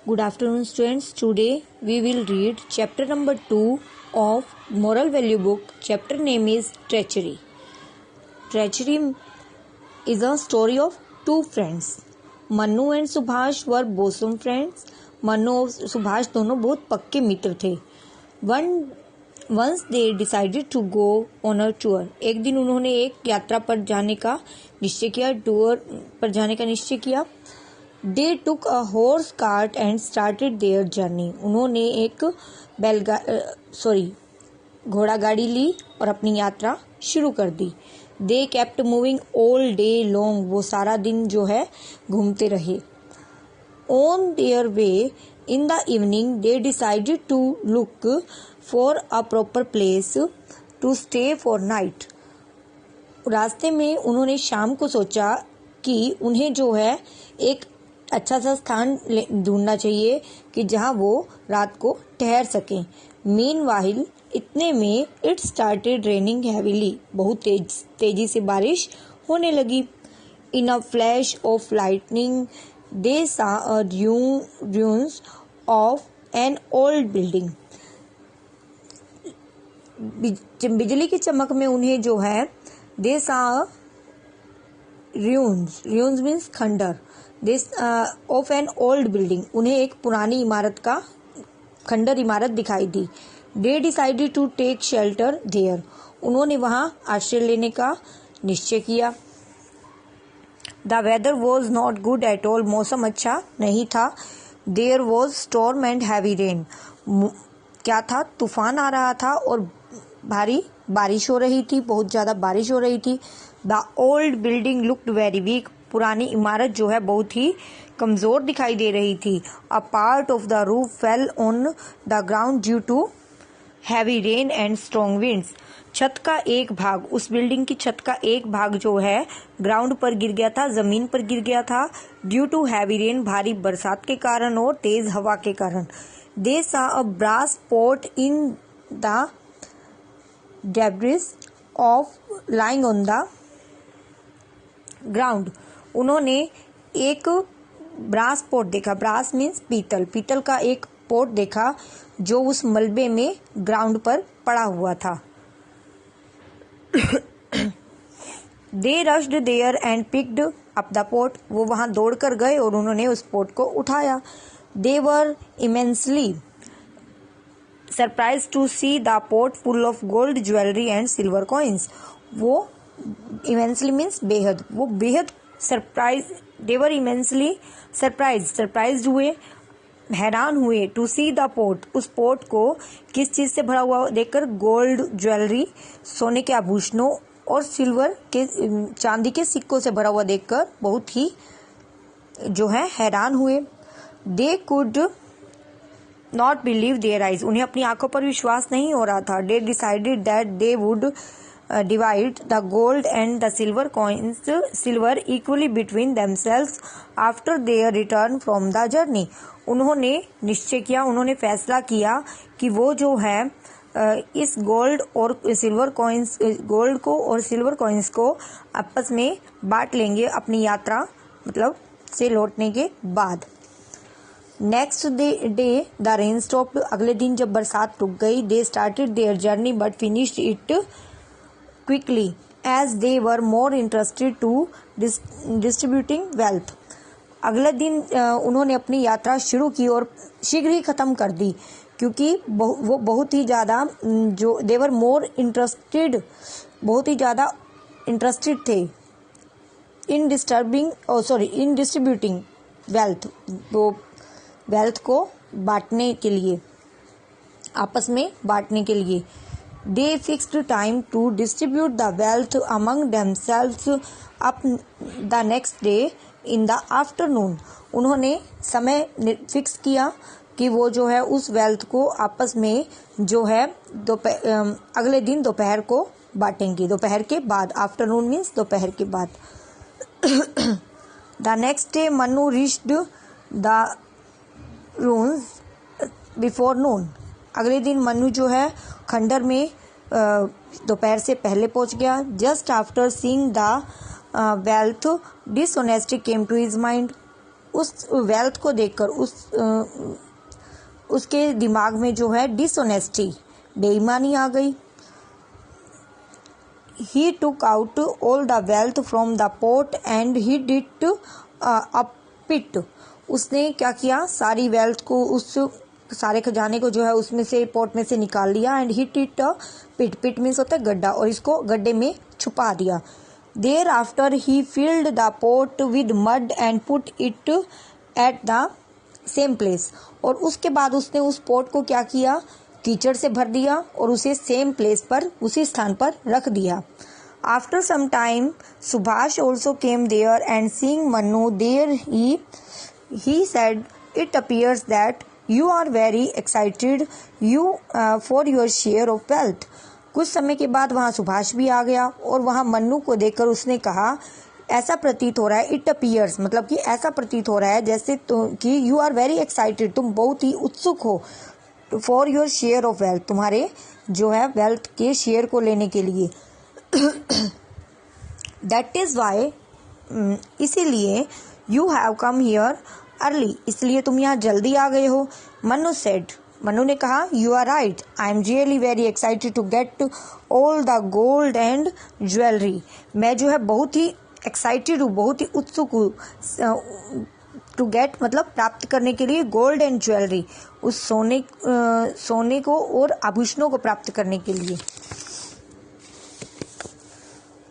Good afternoon, students. Today we will read chapter number 2 of moral value book. Chapter name is Treachery. Treachery is a story of two friends. Manu and Subhash were bosom friends. Manu और सुभाष दोनों बहुत पक्के मित्र थे. Once they decided to go on a tour. एक दिन उन्होंने एक यात्रा पर जाने का निश्चय किया. टूर पर जाने का निश्चय किया. They took a horse cart and started their journey. उन्होंने एक घोड़ा गाड़ी ली और अपनी यात्रा शुरू कर दी. They kept moving all day long. वो सारा दिन जो है घूमते रहे. On their way in the evening, they decided to look for a proper place to stay for night. रास्ते में उन्होंने शाम को सोचा कि उन्हें जो है एक अच्छा सा स्थान ढूंढना चाहिए कि जहां वो रात को ठहर सकें. मीनवाइल इतने में इट स्टार्टेड रेनिंग हैवीली. बहुत तेजी से बारिश होने लगी. इन a flash of lightning they saw a ruins of an old building. बिजली की चमक में उन्हें जो है दे सा ruins मीन्स खंडर ऑफ एन ओल्ड बिल्डिंग. उन्हें एक पुरानी इमारत का खंडर इमारत दिखाई दी. They decided to take shelter there. उन्होंने वहां आश्रय लेने का निश्चय किया. The weather was not good at all. मौसम अच्छा नहीं था. There was storm and heavy rain. क्या था? तूफान आ रहा था और भारी बारिश हो रही थी. बहुत ज्यादा बारिश हो रही थी. The old building looked very weak. पुरानी इमारत जो है बहुत ही कमजोर दिखाई दे रही थी. A part of the roof fell on the ground due to heavy rain and strong winds. छत का एक भाग, उस बिल्डिंग की छत का एक भाग जो है ग्राउंड पर गिर गया था, जमीन पर गिर गया था. ड्यू टू हैवी रेन, भारी बरसात के कारण और तेज हवा के कारण. They saw a brass pot in the debris of lying on the ground. उन्होंने एक ब्रास पॉट देखा. ब्रास मीन्स पीतल. पीतल का एक पॉट देखा जो उस मलबे में ग्राउंड पर पड़ा हुआ था. They rushed there and picked up the pot. वो वहां दौड़कर गए और उन्होंने उस पॉट को उठाया. They were immensely surprise to see the pot full of gold jewellery and silver coins. वो इमेंसली मीन्स बेहद. वो बेहद surprise. They were immensely surprise हुए, हैरान हुए. टू सी द पोर्ट, उस पोर्ट को किस चीज से भरा हुआ देखकर? गोल्ड ज्वेलरी, सोने के आभूषणों और सिल्वर के चांदी के सिक्कों से भरा हुआ देखकर बहुत ही जो है हैरान हुए. They could not believe their eyes. उन्हें अपनी आंखों पर विश्वास नहीं हो रहा था. They decided that they would divide the gold and the silver equally between themselves after their return from the journey. उन्होंने निश्चय किया, उन्होंने फैसला किया कि वो जो है इस गोल्ड को और सिल्वर कॉइन्स को आपस में बांट लेंगे अपनी यात्रा मतलब से लौटने के बाद. Next day the rain stopped. अगले दिन जब बरसात रुक गई. They started their journey but finished it quickly as they were more interested to distributing wealth. अगले दिन उन्होंने अपनी यात्रा शुरू की और शीघ्र ही खत्म कर दी क्योंकि वो बहुत ही ज्यादा जो they were more interested, बहुत ही ज्यादा इंटरेस्टेड थे in distributing wealth. वो वेल्थ को बांटने के लिए, आपस में बांटने के लिए. They fixed time to distribute the wealth among themselves up the next day in the afternoon. उन्होंने समय फिक्स किया कि वो जो है उस वेल्थ को आपस में जो है अगले दिन दोपहर को बांटेंगे. दोपहर के बाद. आफ्टरनून मीन्स दोपहर के बाद. The next day Manu reached the ruins before noon. अगले दिन मनु जो है खंडर में दोपहर से पहले पहुंच गया. Just after seeing the wealth dishonesty came to his mind. उस वेल्थ को देखकर उसके दिमाग में जो है डिसऑनेस्टी, बेईमानी आ गई। He took out all the wealth from the pot and hid it a pit. उसने क्या किया, सारी वेल्थ को, उस सारे खजाने को जो है उसमें से, पोट में से निकाल लिया। And hit it pit, pit means होता है गड्ढा, और इसको गड्ढे में छुपा दिया। Thereafter he filled the pot with mud and put it at the same place. और उसके बाद उसने उस पोट को क्या किया, कीचड़ से भर दिया और उसे सेम प्लेस पर, उसी स्थान पर रख दिया। After some time Subhash also came there and seeing Mannu there he said, it appears that you are very excited you for your share of wealth. कुछ समय के बाद वहाँ सुभाष भी आ गया और वहाँ मन्नू को देखकर उसने कहा, ऐसा प्रतीत हो रहा है, इट अपीयर्स मतलब कि ऐसा प्रतीत हो रहा है जैसे कि यू आर वेरी एक्साइटेड, तुम बहुत ही उत्सुक हो, for your share of wealth, तुम्हारे जो है वेल्थ के शेयर को लेने के लिए। दैट इज वाई, इसीलिए you have come here early, इसलिए तुम यहाँ जल्दी आ गए हो। मन्नू सेड, मन्नू ने कहा, you are right, I am really very excited to get all the gold and jewellery. मैं जो है बहुत ही एक्साइटेड हूँ, बहुत ही उत्सुक हूँ, टू गेट मतलब प्राप्त करने के लिए, गोल्ड एंड ज्वेलरी, उस सोने को और आभूषणों को प्राप्त करने के लिए।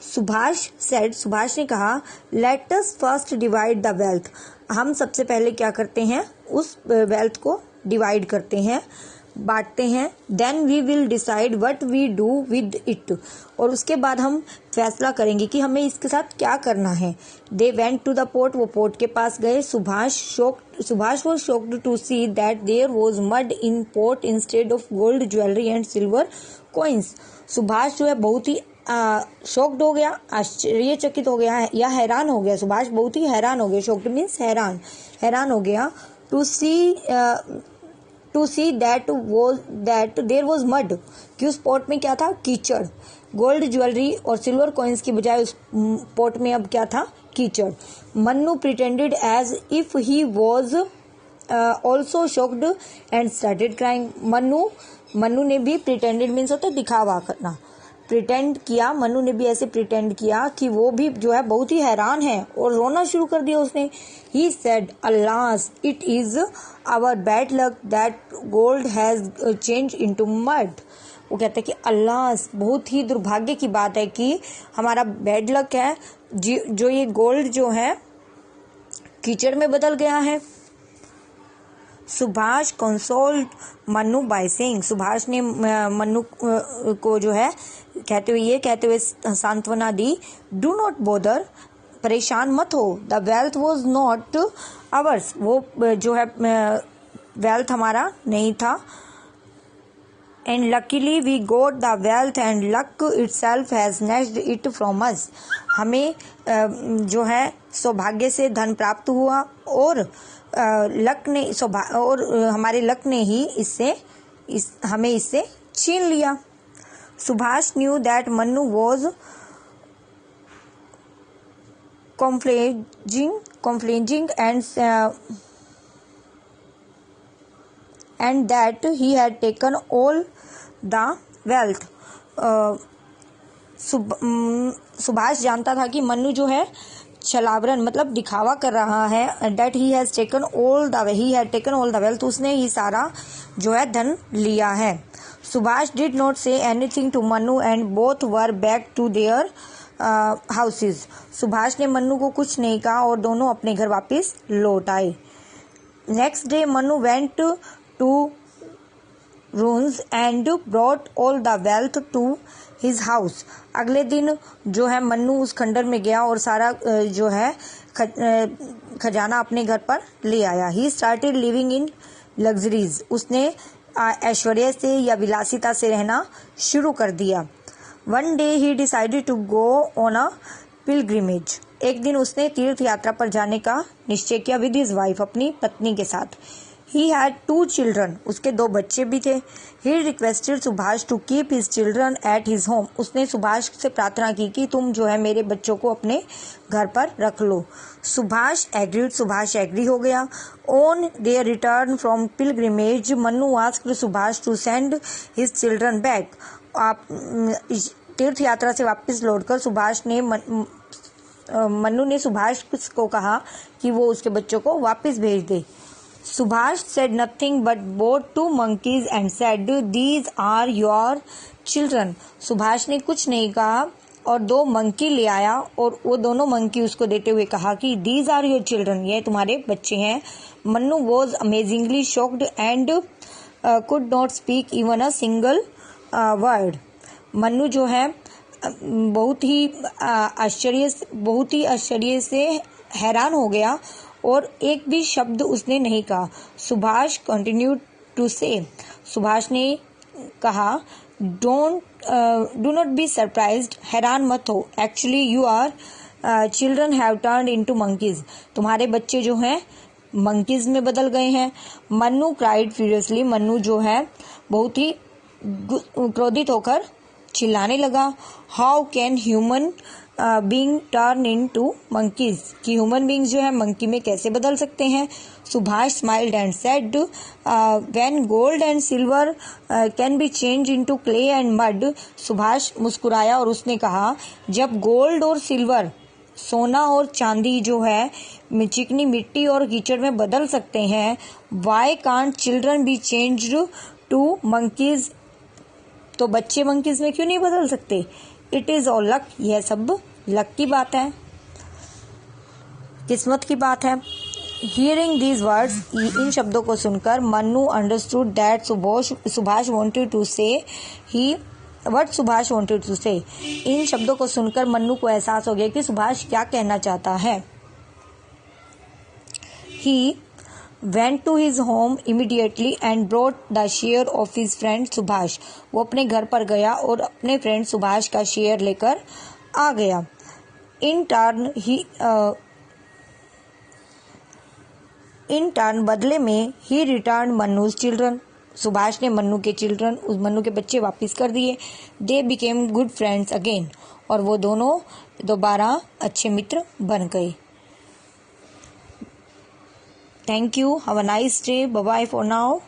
सुभाष सेड, सुभाष ने कहा, let us first divide the wealth, हम सबसे पहले क्या करते हैं, उस वेल्थ को डिवाइड करते हैं, बांटते हैं। Then we will decide what we do with it, और उसके बाद हम फैसला करेंगे कि हमें इसके साथ क्या करना है। They went to the port, वो पोर्ट के पास गए। Subhash was shocked to see that there was mud in port instead of gold jewellery and silver coins. Subhash जो है बहुत ही शॉक्ड हो गया, आश्चर्यचकित हो गया या हैरान हो गया। सुभाष बहुत ही हैरान हो गया, शॉक्ड मीन्स हैरान हो गया। To see that there was mud, कि उस पोर्ट में क्या था, कीचड़। गोल्ड ज्वेलरी और सिल्वर कॉइन्स की बजाय उस पोर्ट में अब क्या था, कीचड़। Mannu pretended as if he was also shocked and started crying. Mannu ने भी, प्रिटेंडेड मीन्स होता है दिखावा करना, प्रिटेंड किया, मन्नू ने भी ऐसे प्रिटेंड किया कि वो भी जो है बहुत ही हैरान है, और रोना शुरू कर दिया उसने। He said, alas it is our bad luck that gold has change into mud. वो कहते हैं कि अल्लाह, बहुत ही दुर्भाग्य की बात है कि हमारा बैड लक है जो ये गोल्ड जो है कीचड़ में बदल गया है। Subhash consoled Mannu by saying, Subhash ने मन्नू को जो है कहते हुए सांत्वना दी, डू नॉट बोदर, परेशान मत हो, the wealth was not ours, वो जो है वेल्थ हमारा नहीं था। And luckily we got the wealth and luck itself has snatched it from us, हमें जो है सौभाग्य से धन प्राप्त हुआ, और हमारे लक ने ही हमें इससे छीन लिया। Subhash knew that Mannu was conflicting and that he had taken all the wealth. Subhash जानता था कि मन्नू जो है छलावरन मतलब दिखावा कर रहा है। that he had taken all the wealth, उसने ही सारा जो है धन लिया है। Subhash did not say anything to Manu and both were back to their houses. Subhash ने मन्नू को कुछ नहीं कहा और दोनों अपने घर वापस लौट आए। Next day Mannu went to ruins and brought all the wealth to his house. अगले दिन जो है मन्नू उस खंडर में गया और सारा जो है खजाना अपने घर पर ले आया। He started living in luxuries, उसने ऐश्वर्य से या विलासिता से रहना शुरू कर दिया। One day he decided to go on a pilgrimage, एक दिन उसने तीर्थ यात्रा पर जाने का निश्चय किया विद हिज वाइफ, अपनी पत्नी के साथ। ही हैड 2 चिल्ड्रन, उसके 2 बच्चे भी थे। He requested Subhash to keep his children at his home, उसने सुभाष से प्रार्थना की कि तुम जो है मेरे बच्चों को अपने घर पर रख लो। सुभाष एग्रीड, सुभाष एग्री हो गया। On their return from pilgrimage Mannu asked Subhash to send his children back, आप तीर्थ यात्रा से वापस लौटकर सुभाष ने मन्नू ने सुभाष को कहा कि वो उसके बच्चों को वापस भेज दे। Subhash said nothing but bought 2 monkeys and said, "These are your children." Subhash ने कुछ नहीं कहा और 2 मंकी ले आया और वो दोनों मंकी उसको देते हुए कहा कि "These are your children", ये तुम्हारे बच्चे हैं। Mannu was amazingly shocked and could not speak even a single word. Mannu जो है बहुत ही आश्चर्य से हैरान हो गया और एक भी शब्द उसने नहीं कहा। सुभाष कंटिन्यूड टू से, सुभाष ने कहा डू नॉट बी सरप्राइज्ड, हैरान मत हो। Actually your children have turned into monkeys, तुम्हारे बच्चे जो हैं मंकीज में बदल गए हैं। मन्नू क्राइड फ्यूरियसली, मन्नू जो है बहुत ही क्रोधित होकर चिल्लाने लगा। How can human being turn into monkeys, कि ह्यूमन बीइंग्स जो है मंकी में कैसे बदल सकते हैं। Subhash smiled and said when gold and silver can be change into clay and mud, Subhash मुस्कुराया और उसने कहा जब गोल्ड और सिल्वर, सोना और चांदी जो है चिकनी मिट्टी और कीचड़ में बदल सकते हैं, why can't children be changed to monkeys, तो बच्चे मंकीज में क्यों नहीं बदल सकते। इट इज ऑल लक, यह सब लक की बात है, किस्मत की बात है। हियरिंग दीज वर्ड्स, इन शब्दों को सुनकर Mannu understood that Subhash wanted to say he what Subhash wanted to say, इन शब्दों को सुनकर मन्नू को एहसास हो गया कि सुभाष क्या कहना चाहता है। ही went to his home immediately and brought the share of his friend Subhash, वो अपने घर पर गया और अपने फ्रेंड सुभाष का शेयर लेकर आ गया। इन टर्न बदले में ही रिटर्न मन्नूज चिल्ड्रन, सुभाष ने मन्नू के बच्चे वापस कर दिए। They became good friends again, और वो दोनों दोबारा अच्छे मित्र बन गए। Thank you. Have a nice day. Bye bye for now.